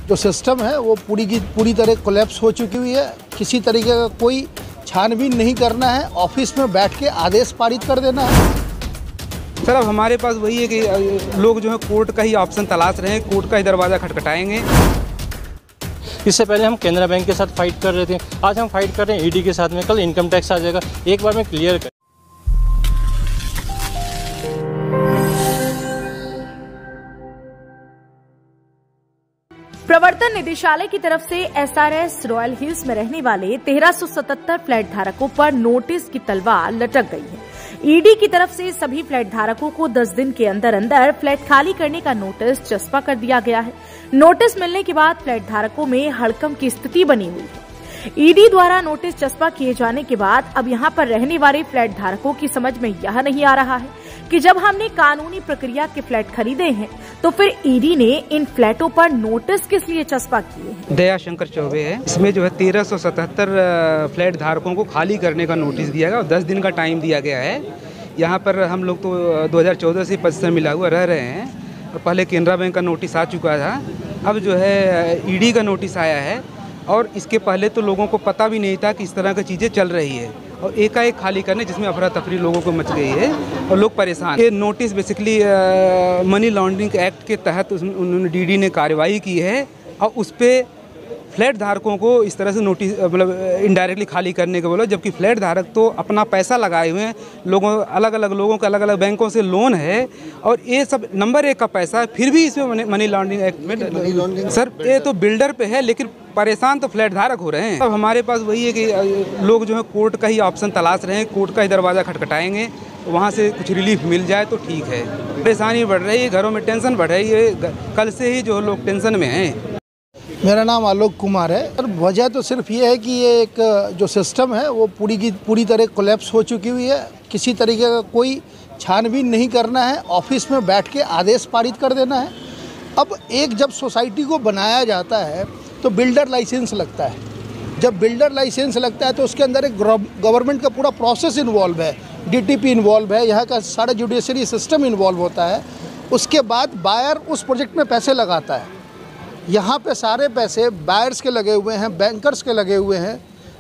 जो सिस्टम है वो पूरी की पूरी तरह कोलैप्स हो चुकी हुई है। किसी तरीके का कोई छानबीन नहीं करना है, ऑफिस में बैठ के आदेश पारित कर देना है। सर अब हमारे पास वही है कि लोग जो है कोर्ट का ही ऑप्शन तलाश रहे हैं, कोर्ट का ही दरवाज़ा खटखटाएंगे। इससे पहले हम केनरा बैंक के साथ फाइट कर रहे थे, आज हम फाइट कर रहे हैं ईडी के साथ में, कल इनकम टैक्स आ जाएगा। एक बार में क्लियर कर। प्रवर्तन निदेशालय की तरफ से एसआरएस रॉयल हिल्स में रहने वाले 1377 फ्लैट धारकों पर नोटिस की तलवार लटक गई है। ईडी की तरफ से सभी फ्लैट धारकों को 10 दिन के अंदर अंदर फ्लैट खाली करने का नोटिस चस्पा कर दिया गया है। नोटिस मिलने के बाद फ्लैट धारकों में हड़कंप की स्थिति बनी हुई है। ईडी द्वारा नोटिस चस्पा किए जाने के बाद अब यहां पर रहने वाले फ्लैट धारकों की समझ में यह नहीं आ रहा है कि जब हमने कानूनी प्रक्रिया के फ्लैट खरीदे हैं तो फिर ईडी ने इन फ्लैटों पर नोटिस किस लिए चस्पा किए हैं। दया शंकर चौबे है, इसमें जो है 1377 फ्लैट धारकों को खाली करने का नोटिस दिया गया और 10 दिन का टाइम दिया गया है। यहाँ पर हम लोग तो 2014 से पद से मिला हुआ रह रहे हैं और पहले केनरा बैंक का नोटिस आ चुका था, अब जो है ईडी का नोटिस आया है और इसके पहले तो लोगों को पता भी नहीं था कि इस तरह की चीज़ें चल रही है और एकाएक खाली करने जिसमें अफरा तफरी लोगों को मच गई है और लोग परेशान। ये notice basically money laundering act के तहत उन्होंने डीडी ने कार्रवाई की है और उस पर फ्लैट धारकों को इस तरह से नोटिस मतलब इनडायरेक्टली खाली करने को बोला, जबकि फ्लैट धारक तो अपना पैसा लगाए हुए हैं, लोगों अलग अलग लोगों के अलग अलग बैंकों से लोन है और ये सब नंबर 1 का पैसा है, फिर भी इसमें मनी लॉन्ड्रिंग एक्ट में सर ये तो बिल्डर पे है, लेकिन परेशान तो फ्लैट धारक हो रहे हैं। अब हमारे पास वही है कि लोग जो है कोर्ट का ही ऑप्शन तलाश रहे हैं, कोर्ट का ही दरवाज़ा खटखटाएंगे, वहाँ से कुछ रिलीफ मिल जाए तो ठीक है। परेशानी बढ़ रही है, घरों में टेंशन बढ़ रही है, कल से ही जो लोग टेंशन में हैं। मेरा नाम आलोक कुमार है और वजह तो सिर्फ ये है कि ये एक जो सिस्टम है वो पूरी की पूरी तरह कोलैप्स हो चुकी हुई है। किसी तरीके का कोई छानबीन नहीं करना है, ऑफिस में बैठ के आदेश पारित कर देना है। अब एक जब सोसाइटी को बनाया जाता है तो बिल्डर लाइसेंस लगता है। जब बिल्डर लाइसेंस लगता है तो उसके अंदर एक गवर्नमेंट का पूरा प्रोसेस इन्वॉल्व है, डीटीपी इन्वॉल्व है, यहाँ का सारा जुडिशरी सिस्टम इन्वॉल्व होता है। उसके बाद बायर उस प्रोजेक्ट में पैसे लगाता है। यहाँ पे सारे पैसे बायर्स के लगे हुए हैं, बैंकर्स के लगे हुए हैं,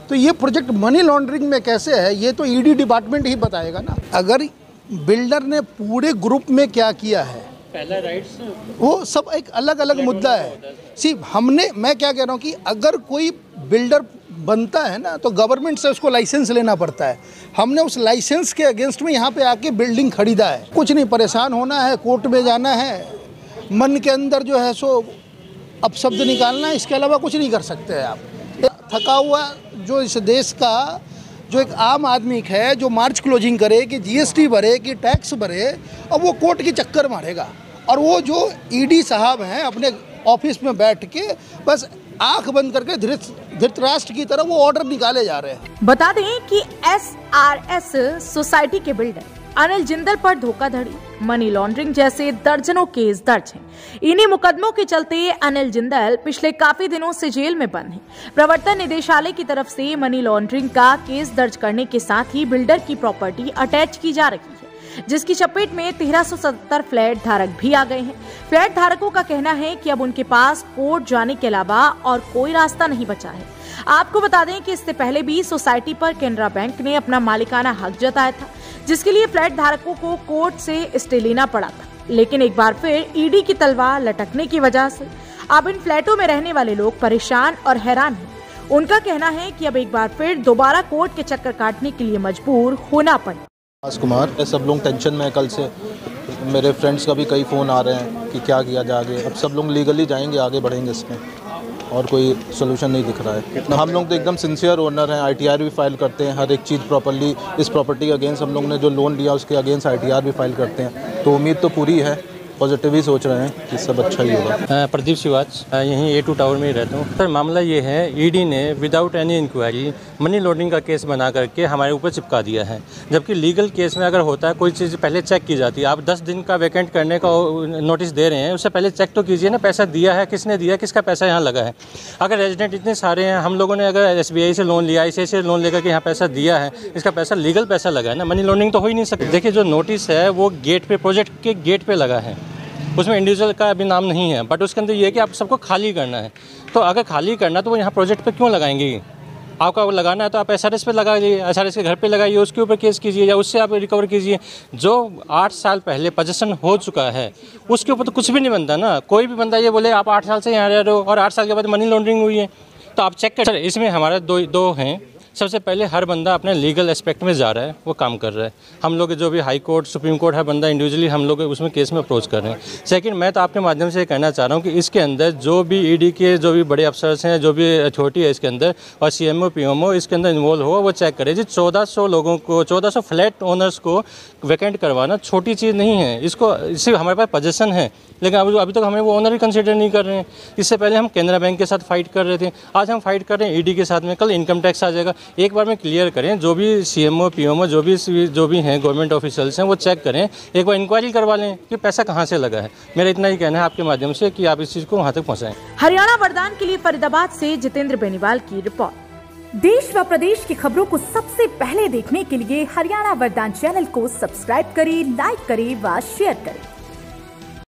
तो ये प्रोजेक्ट मनी लॉन्ड्रिंग में कैसे है ये तो ईडी डिपार्टमेंट ही बताएगा ना। अगर बिल्डर ने पूरे ग्रुप में क्या किया है पहला राइट्स वो सब एक अलग अलग मुद्दा है। मैं क्या कह रहा हूँ कि अगर कोई बिल्डर बनता है ना तो गवर्नमेंट से उसको लाइसेंस लेना पड़ता है। हमने उस लाइसेंस के अगेंस्ट में यहाँ पे आके बिल्डिंग खरीदा है। कुछ नहीं, परेशान होना है, कोर्ट में जाना है, मन के अंदर जो है सो अब शब्द निकालना है, इसके अलावा कुछ नहीं कर सकते हैं आप। थका हुआ जो इस देश का जो एक आम आदमी है जो मार्च क्लोजिंग करे कि जीएसटी भरे कि टैक्स भरे और वो कोर्ट की चक्कर मारेगा और वो जो ईडी साहब हैं अपने ऑफिस में बैठ के बस आंख बंद करके धृतराष्ट्र की तरह वो ऑर्डर निकाले जा रहे हैं। बता दें कि एसआरएस सोसाइटी के बिल्डर अनिल जिंदल पर धोखाधड़ी, मनी लॉन्ड्रिंग जैसे दर्जनों केस दर्ज हैं। इन्हीं मुकदमों के चलते अनिल जिंदल पिछले काफी दिनों से जेल में बंद हैं। प्रवर्तन निदेशालय की तरफ से मनी लॉन्ड्रिंग का केस दर्ज करने के साथ ही बिल्डर की प्रॉपर्टी अटैच की जा रही है, जिसकी चपेट में 1377 फ्लैट धारक भी आ गए हैं। फ्लैट धारकों का कहना है कि अब उनके पास कोर्ट जाने के अलावा और कोई रास्ता नहीं बचा है। आपको बता दें कि इससे पहले भी सोसाइटी पर केनरा बैंक ने अपना मालिकाना हक जताया था, जिसके लिए फ्लैट धारकों को कोर्ट से स्टे लेना पड़ा था। लेकिन एक बार फिर ईडी की तलवार लटकने की वजह से अब इन फ्लैटों में रहने वाले लोग परेशान और हैरान हैं। उनका कहना है कि अब एक बार फिर दोबारा कोर्ट के चक्कर काटने के लिए मजबूर होना पड़े। कुमार, सब लोग टेंशन में है। कल से मेरे फ्रेंड्स का भी कई फ़ोन आ रहे हैं कि क्या किया जाए आगे। अब सब लोग लीगली जाएंगे, आगे बढ़ेंगे इसमें, और कोई सोल्यूशन नहीं दिख रहा है। हम लोग तो एकदम सिंसियर ओनर हैं, आईटीआर भी फाइल करते हैं, हर एक चीज़ प्रॉपर्ली इस प्रॉपर्टी के अगेंस्ट हम लोग ने जो लोन लिया उसके अगेंस्ट आईटीआर भी फाइल करते हैं। तो उम्मीद तो पूरी है, पॉजिटिव ही सोच रहे हैं कि सब अच्छा ही होगा। प्रदीप शिवाज, यहीं A2 टावर में ही रहता हूँ। सर मामला ये है, ईडी ने without any inquiry money laundering का केस बना करके हमारे ऊपर चिपका दिया है, जबकि लीगल केस में अगर होता है कोई चीज़ पहले चेक की जाती है। आप 10 दिन का वैकेंट करने का नोटिस दे रहे हैं, उससे पहले चेक तो कीजिए ना, पैसा दिया है किसने दिया, किसका पैसा यहाँ लगा है। अगर रेजिडेंट इतने सारे हैं, हम लोगों ने अगर SBI से लोन लिया, ICICI से लोन लेकर के यहाँ पैसा दिया है, इसका पैसा लीगल पैसा लगा है ना, मनी लॉन्ड्रिंग तो हो ही नहीं सकती। देखिए जो नोटिस है वो गेट पे, प्रोजेक्ट के गेट पे लगा है, उसमें इंडिविजुअल का अभी नाम नहीं है, बट उसके अंदर ये है कि आप सबको खाली करना है। तो अगर खाली करना तो वो यहाँ प्रोजेक्ट पे क्यों लगाएंगे? आपका लगाना है तो आप SRS पे लगाइए, SRS के घर पे लगाइए, उसके ऊपर केस कीजिए या उससे आप रिकवर कीजिए। जो 8 साल पहले पोजेसन हो चुका है उसके ऊपर तो कुछ भी नहीं बनता ना। कोई भी बंदा ये बोले आप 8 साल से यहाँ रह रहे हो और 8 साल के बाद मनी लॉन्ड्रिंग हुई है, तो आप चेक कर। सर इसमें हमारा दो हैं। सबसे पहले हर बंदा अपने लीगल एस्पेक्ट में जा रहा है, वो काम कर रहा है। हम लोग जो भी हाई कोर्ट, सुप्रीम कोर्ट, हर बंदा इंडिविजुअली हम लोग उसमें केस में अप्रोच कर रहे हैं। सेकंड, मैं तो आपके माध्यम से कहना चाह रहा हूँ कि इसके अंदर जो भी ED के जो भी बड़े अफसर्स हैं, जो भी अथॉरिटी है इसके अंदर, और CMO PMO इसके अंदर इन्वॉल्व हो, वो चेक करे जी 1400 लोगों को, 1400 फ्लैट ओनर्स को वैकेंट करवाना छोटी चीज़ नहीं है। इसको सिर्फ हमारे पास पोजेसन है, लेकिन अभी तक हमें वो ओनर ही कंसिडर नहीं कर रहे हैं। इससे पहले हम केनरा बैंक के साथ फाइट कर रहे थे, आज हम फाइट कर रहे हैं ED के साथ में, कल इनकम टैक्स आ जाएगा। एक बार में क्लियर करें, जो भी CMO PMO जो भी हैं गवर्नमेंट ऑफिशियल्स हैं, वो चेक करें, एक बार इंक्वायरी करवा लें कि पैसा कहाँ से लगा है। मेरा इतना ही कहना है आपके माध्यम से कि आप इस चीज़ को वहाँ तक पहुँचाएं। हरियाणा वरदान के लिए फरीदाबाद से जितेंद्र बेनीवाल की रिपोर्ट। देश व प्रदेश की खबरों को सबसे पहले देखने के लिए हरियाणा वरदान चैनल को सब्सक्राइब करें, लाइक करें व शेयर करें।